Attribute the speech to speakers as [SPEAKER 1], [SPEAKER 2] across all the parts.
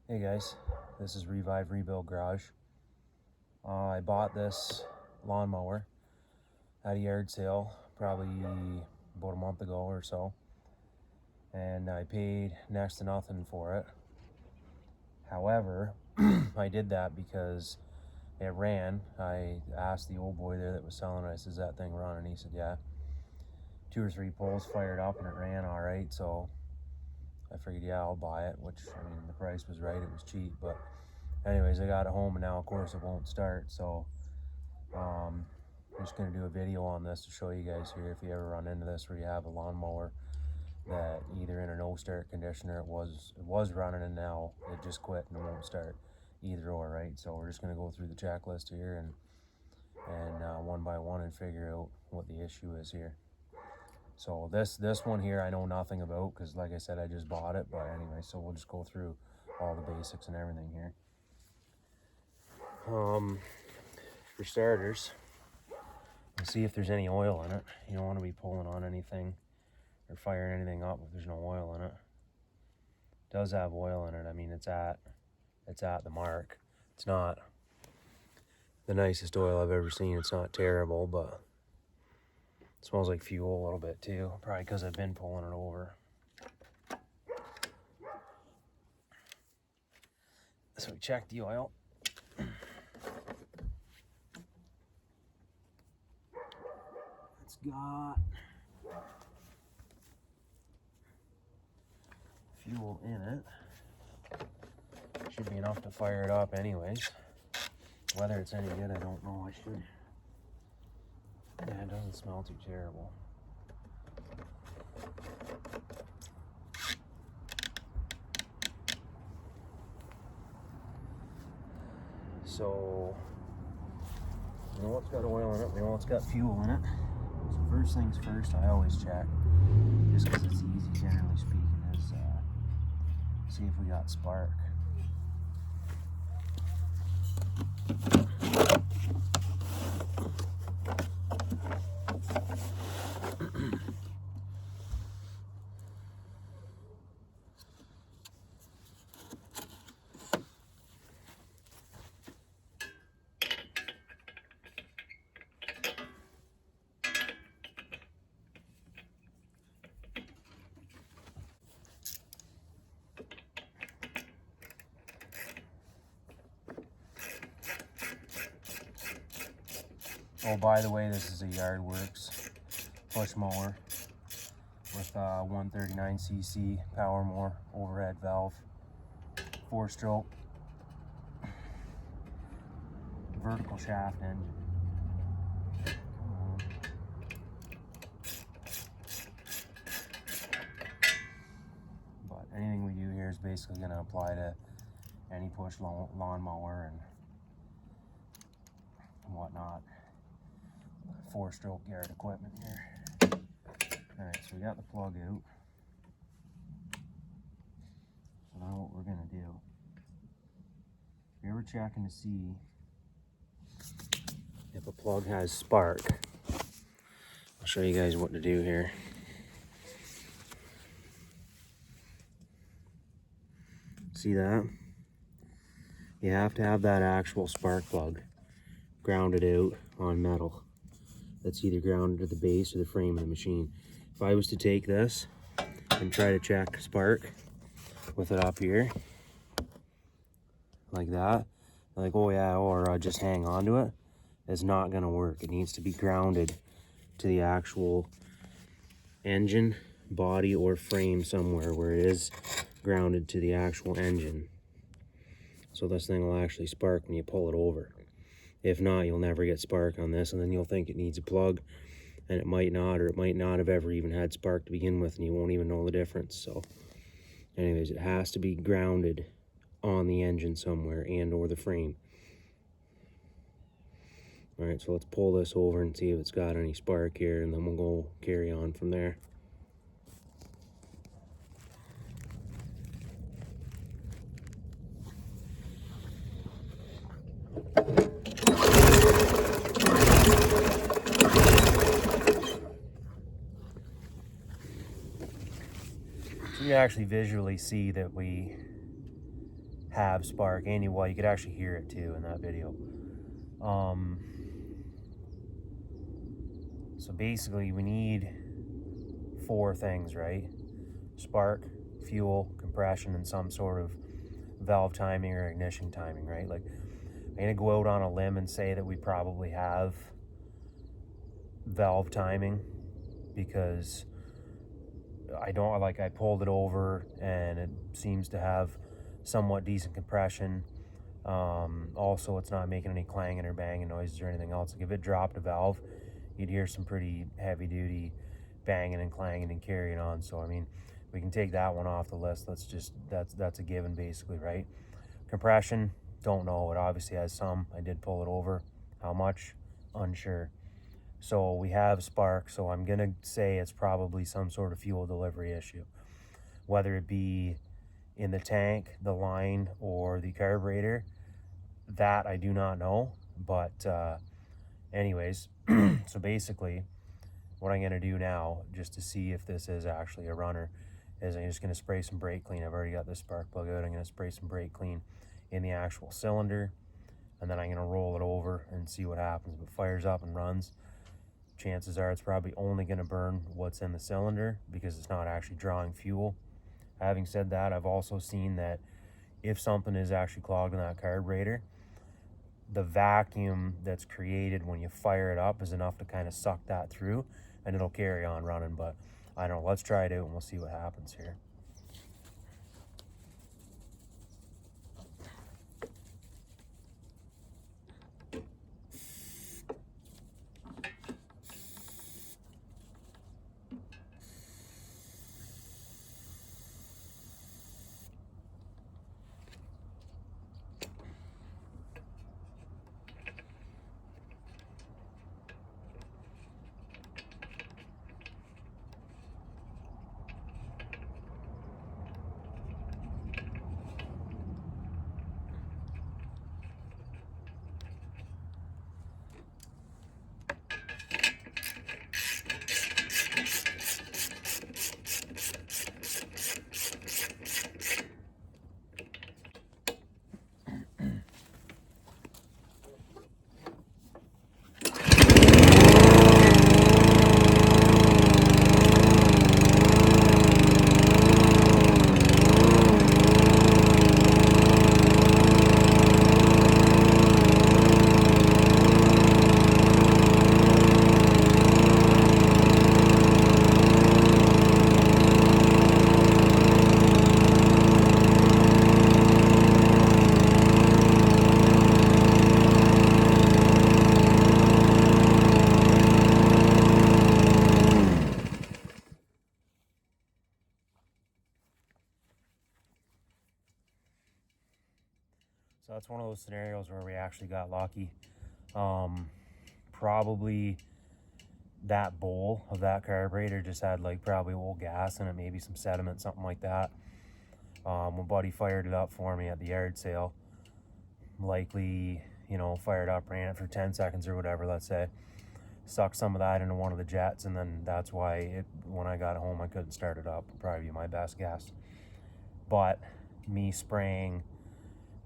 [SPEAKER 1] Hey guys, this is Revive Rebuild Garage. I bought this lawnmower at a yard sale probably about a month ago or so, and I paid next to nothing for it. However, I did that because it ran. I asked the old boy there that was selling it, I said, "Is that thing running?" He said, "Yeah." 2 or 3 poles fired up and it ran all right, so I figured, yeah, I'll buy it, which, I mean, the price was right, it was cheap, but anyways, I got it home and now of course it won't start, so I'm just going to do a video on this to show you guys here if you ever run into this where you have a lawnmower that either in a no start condition or it was running and now it just quit and it won't start, either or, right? So we're just going to go through the checklist here and one by one and figure out what the issue is here. So this one here I know nothing about because, like I said, I just bought it. But anyway, so we'll just go through all the basics and everything here. For starters, let's see if there's any oil in it. You don't want to be pulling on anything or firing anything up if there's no oil in it. It does have oil in it. I mean, it's at the mark. It's not the nicest oil I've ever seen. It's not terrible, but it smells like fuel a little bit too, probably because I've been pulling it over. So we checked the oil. It's got fuel in it. Should be enough to fire it up anyways. Whether it's any good, I don't know. Yeah, it doesn't smell too terrible. So, we know it's got oil in it, we know it's got fuel in it. So first things first, I always check, just because it's easy generally speaking, is see if we got spark. Oh, by the way, this is a Yardworks push mower with 139cc power mower, overhead valve, 4-stroke, vertical shaft engine. But anything we do here is basically going to apply to any push lawnmower and whatnot. 4-stroke yard equipment here. Alright, so we got the plug out. So now what we're going to do, if you're ever checking to see if a plug has spark, I'll show you guys what to do here. See that? You have to have that actual spark plug grounded out on metal. That's either grounded to the base or the frame of the machine. If I was to take this and try to check spark with it up here, like that, like, oh yeah, or just hang on to it, it's not gonna work. It needs to be grounded to the actual engine, body, or frame somewhere where it is grounded to the actual engine. So this thing will actually spark when you pull it over. If not, you'll never get spark on this, and then you'll think it needs a plug, and it might not, or it might not have ever even had spark to begin with, and you won't even know the difference. So anyways, it has to be grounded on the engine somewhere and or the frame. All right, so let's pull this over and see if it's got any spark here, and then we'll go carry on from there. So you actually visually see that we have spark. And you could actually hear it too in that video. So basically we need 4 things, right? Spark, fuel, compression, and some sort of valve timing or ignition timing, right? Like, I'm gonna go out on a limb and say that we probably have valve timing, because I pulled it over and it seems to have somewhat decent compression. Also, it's not making any clanging or banging noises or anything else. Like, if it dropped a valve, you'd hear some pretty heavy duty banging and clanging and carrying on. So I mean, we can take that one off the list. That's a given basically, right? Compression, don't know. It obviously has some. I did pull it over. How much? Unsure. So we have spark, so I'm gonna say it's probably some sort of fuel delivery issue, whether it be in the tank, the line, or the carburetor. That I do not know, but anyways, so basically what I'm gonna do now, just to see if this is actually a runner, is I'm just gonna spray some brake clean. I've already got this spark plug out. I'm gonna spray some brake clean in the actual cylinder, and then I'm gonna roll it over and see what happens. If it fires up and runs, chances are it's probably only gonna burn what's in the cylinder because it's not actually drawing fuel. Having said that, I've also seen that if something is actually clogged in that carburetor, the vacuum that's created when you fire it up is enough to kind of suck that through, and it'll carry on running. But I don't know, let's try it out and we'll see what happens here. So that's one of those scenarios where we actually got lucky. Probably that bowl of that carburetor just had like probably old gas in it, maybe some sediment, something like that. My buddy fired it up for me at the yard sale. Likely, fired up, ran it for 10 seconds or whatever, let's say. Sucked some of that into one of the jets, and then that's why when I got home I couldn't start it up. Would probably be my best guess. But me spraying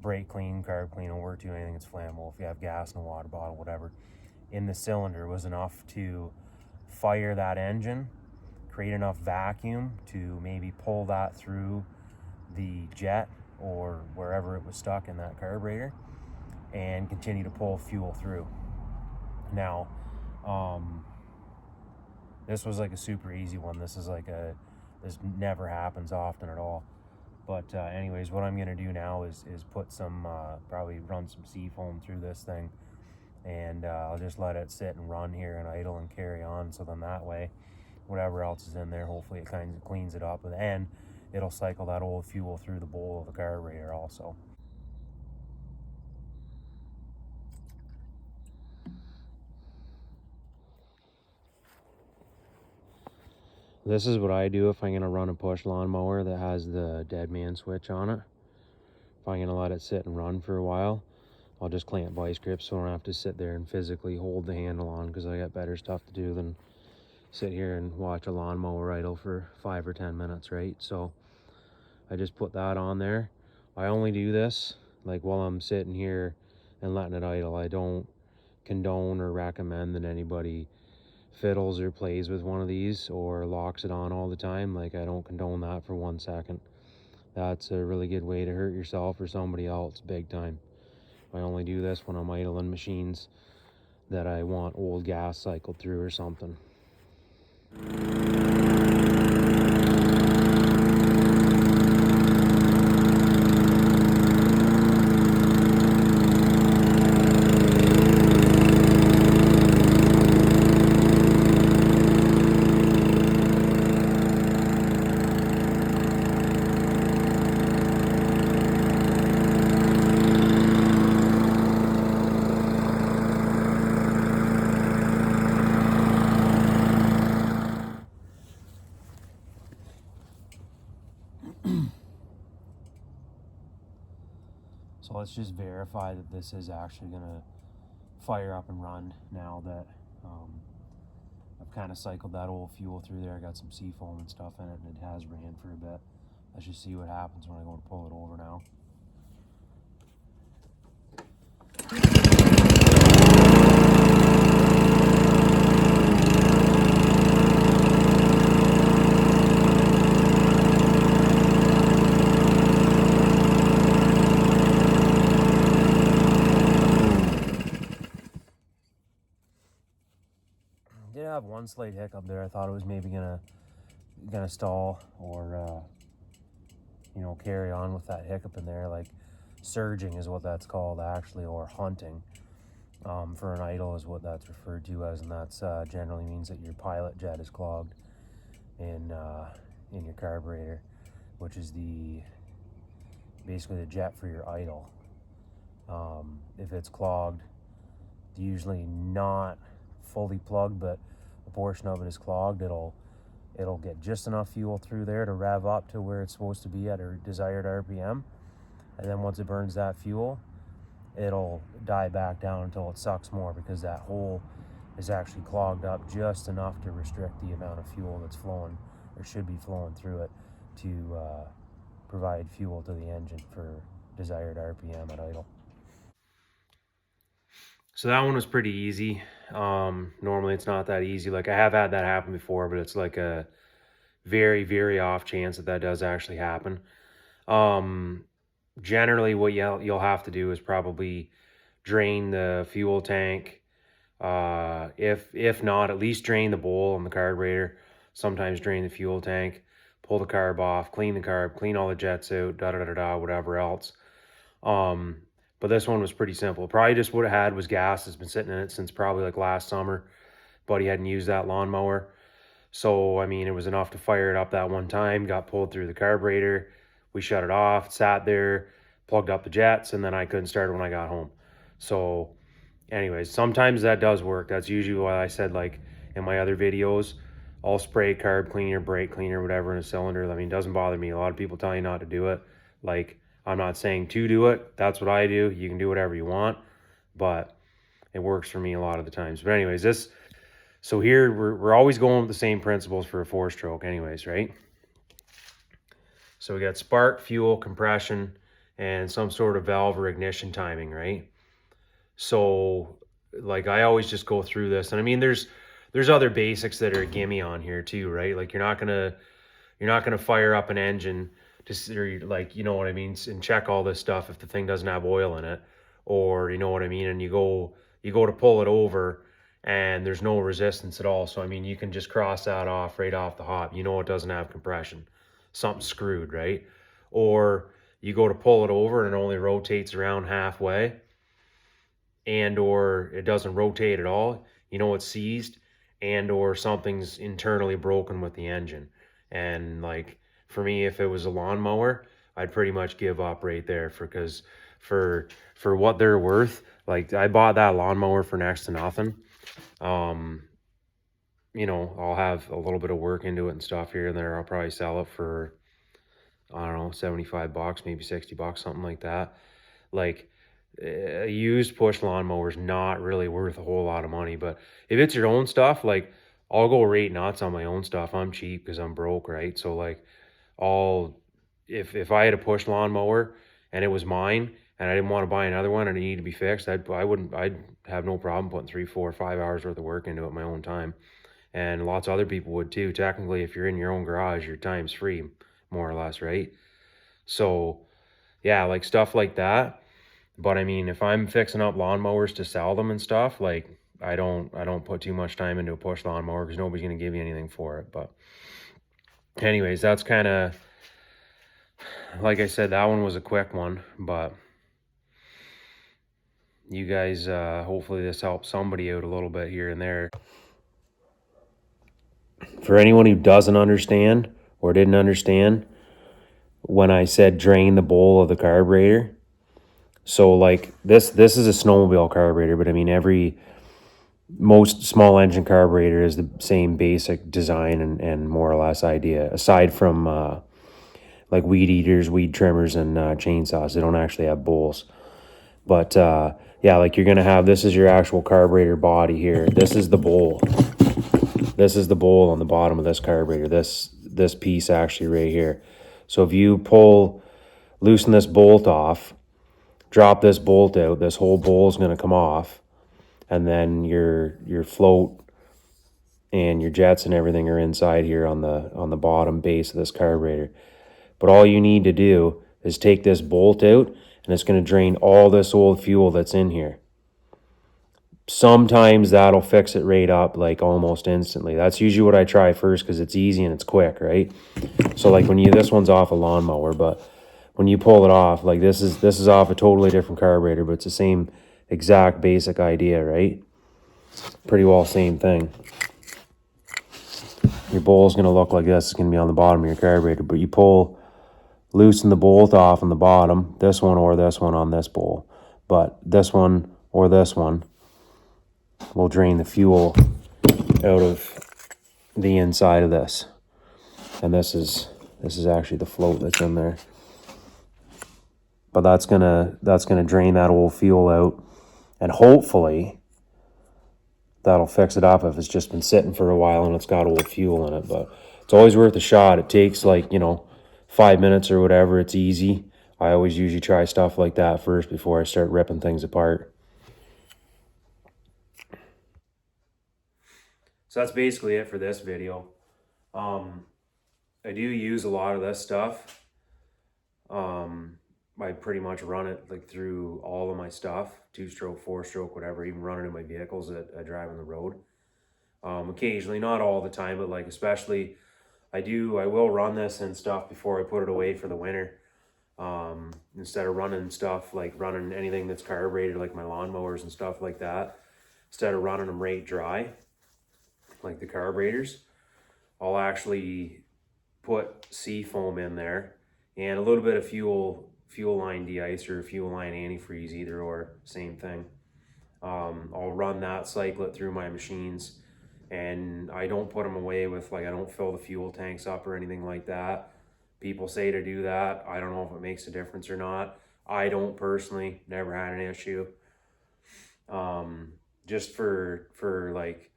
[SPEAKER 1] brake clean, carb clean, will work to anything that's flammable. If you have gas in a water bottle, whatever, in the cylinder was enough to fire that engine, create enough vacuum to maybe pull that through the jet or wherever it was stuck in that carburetor, and continue to pull fuel through. Now, this was like a super easy one. This never happens often at all. But anyways, what I'm gonna do now is put some, probably run some seafoam through this thing, and I'll just let it sit and run here and idle and carry on. So then that way, whatever else is in there, hopefully it kind of cleans it up, and it'll cycle that old fuel through the bowl of the carburetor also. This is what I do if I'm gonna run a push lawnmower that has the dead man switch on it. If I'm gonna let it sit and run for a while, I'll just clamp vice grips so I don't have to sit there and physically hold the handle on, because I got better stuff to do than sit here and watch a lawnmower idle for 5 or 10 minutes, right? So I just put that on there. I only do this like while I'm sitting here and letting it idle. I don't condone or recommend that anybody fiddles or plays with one of these or locks it on all the time. Like, I don't condone that for 1 second. That's a really good way to hurt yourself or somebody else big time. I only do this when I'm idling machines that I want old gas cycled through or something. So let's just verify that this is actually going to fire up and run now that I've kind of cycled that old fuel through there. I got some seafoam and stuff in it, and it has ran for a bit. Let's just see what happens when I go to pull it over now. Did have one slight hiccup there. I thought it was maybe gonna stall or carry on with that hiccup in there. Like, surging is what that's called actually, or hunting for an idle is what that's referred to as, and that's generally means that your pilot jet is clogged in your carburetor, which is basically the jet for your idle. If it's clogged, usually not fully plugged, but a portion of it is clogged, it'll get just enough fuel through there to rev up to where it's supposed to be at a desired RPM, and then once it burns that fuel, it'll die back down until it sucks more, because that hole is actually clogged up just enough to restrict the amount of fuel that's flowing or should be flowing through it to provide fuel to the engine for desired RPM at idle. So that one was pretty easy. Normally it's not that easy. Like, I have had that happen before, but it's like a very, very off chance that does actually happen. Generally what you'll have to do is probably drain the fuel tank. If not, at least drain the bowl on the carburetor. Sometimes drain the fuel tank, pull the carb off, clean the carb, clean all the jets out, whatever else. But this one was pretty simple. Probably just what it had was gas. It's been sitting in it since probably like last summer. Buddy hadn't used that lawnmower. So, I mean, it was enough to fire it up that one time, got pulled through the carburetor. We shut it off, sat there, plugged up the jets, and then I couldn't start it when I got home. So, anyways, sometimes that does work. That's usually why I said, like, in my other videos, I'll spray carb cleaner, brake cleaner, whatever in a cylinder. I mean, it doesn't bother me. A lot of people tell you not to do it. Like, I'm not saying to do it. That's what I do. You can do whatever you want, but it works for me a lot of the times. But anyways, so here we're always going with the same principles for a 4-stroke anyways, right? So we got spark, fuel, compression, and some sort of valve or ignition timing, right? So, like, I always just go through this, and I mean, there's other basics that are a gimme on here too, right? Like, you're not gonna fire up an engine or, like, you know what I mean, and check all this stuff if the thing doesn't have oil in it, or you know what I mean, and you go to pull it over and there's no resistance at all. So I mean, you can just cross that off right off the hop. You know it doesn't have compression. Something's screwed, right? Or you go to pull it over and it only rotates around halfway, and or it doesn't rotate at all. You know it's seized, and or something's internally broken with the engine. And like, for me, if it was a lawnmower, I'd pretty much give up right there, because for what they're worth, like, I bought that lawnmower for next to nothing. I'll have a little bit of work into it and stuff here and there. I'll probably sell it for, I don't know, $75, maybe $60, something like that. Like, a used push lawnmower is not really worth a whole lot of money. But if it's your own stuff, like, I'll go rate nuts on my own stuff. I'm cheap because I'm broke, right? So like, if I had a push lawnmower and it was mine, and I didn't want to buy another one and it needed to be fixed, I'd have no problem putting 3, 4, 5 hours worth of work into it my own time. And lots of other people would too. Technically, if you're in your own garage, your time's free, more or less, right? So yeah, like stuff like that. But I mean, if I'm fixing up lawnmowers to sell them and stuff, like I don't put too much time into a push lawnmower because nobody's gonna give you anything for it. But anyways, that's kind of, like I said, that one was a quick one, but you guys, hopefully this helps somebody out a little bit here and there. For anyone who doesn't understand or didn't understand when I said drain the bowl of the carburetor, so like this is a snowmobile carburetor, but I mean most small engine carburetor is the same basic design and more or less idea, aside from like weed eaters, weed trimmers, and chainsaws. They don't actually have bowls. But yeah, like you're gonna have, this is your actual carburetor body here. This is the bowl. This is the bowl on the bottom of this carburetor. This piece actually right here. So if you loosen this bolt off, drop this bolt out, this whole bowl is gonna come off, and then your float and your jets and everything are inside here on the bottom base of this carburetor. But all you need to do is take this bolt out, and it's going to drain all this old fuel that's in here. Sometimes that'll fix it right up like almost instantly. That's usually what I try first because it's easy and it's quick, right? So like this one's off a lawnmower, but when you pull it off, like this is off a totally different carburetor, but it's the same exact basic idea, right? Pretty well same thing. Your bowl's going to look like this. It's going to be on the bottom of your carburetor, but you loosen the bolt off on the bottom, this one or this one on this bowl. But this one or this one will drain the fuel out of the inside of this. And this is actually the float that's in there. But that's gonna drain that old fuel out, and hopefully that'll fix it up if it's just been sitting for a while and it's got old fuel in it. But it's always worth a shot. It takes 5 minutes or whatever. It's easy. I always usually try stuff like that first before I start ripping things apart. So that's basically it for this video. I do use a lot of this stuff. I pretty much run it like through all of my stuff, 2-stroke, 4-stroke, whatever, even running in my vehicles that I drive on the road. Occasionally, not all the time, but like especially I will run this and stuff before I put it away for the winter. Instead of running stuff like running anything that's carbureted like my lawnmowers and stuff like that, instead of running them right dry like the carburetors, I'll actually put sea foam in there and a little bit of fuel line de-icer, fuel line antifreeze, either or, same thing. I'll run that, cycle it through my machines, and I don't put them away with I don't fill the fuel tanks up or anything like that. People say to do that. I don't know if it makes a difference or not. I don't personally, never had an issue. Just for like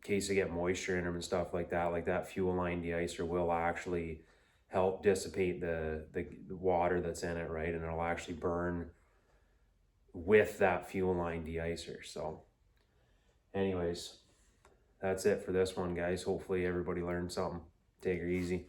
[SPEAKER 1] in case they get moisture in them and stuff like that fuel line de-icer will actually help dissipate the water that's in it, right? And it'll actually burn with that fuel line de-icer. So anyways, that's it for this one, guys. Hopefully everybody learned something. Take it easy.